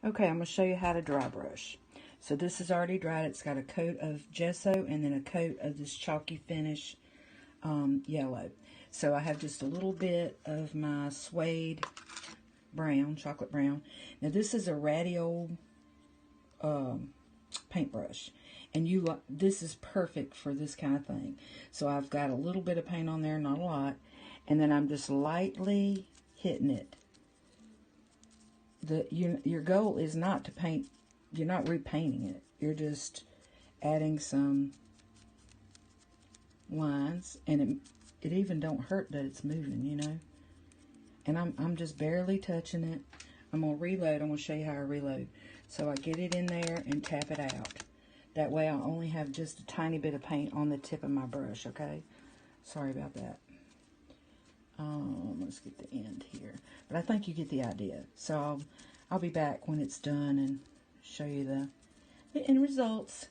Okay, I'm going to show you how to dry brush. So this is already dried. It's got a coat of gesso and then a coat of this chalky finish yellow. So I have just a little bit of my suede brown, chocolate brown. Now this is a ratty old paintbrush, and this is perfect for this kind of thing. So I've got a little bit of paint on there, not a lot, and then I'm just lightly hitting it. Your goal is not to paint. You're not repainting it. You're just adding some lines, and it even don't hurt that it's moving, you know. And I'm just barely touching it. I'm gonna reload. I'm gonna show you how I reload. So I get it in there and tap it out. That way I only have just a tiny bit of paint on the tip of my brush. Okay. Sorry about that. Let's get the end here. But I think you get the idea. So I'll be back when it's done and show you the end results.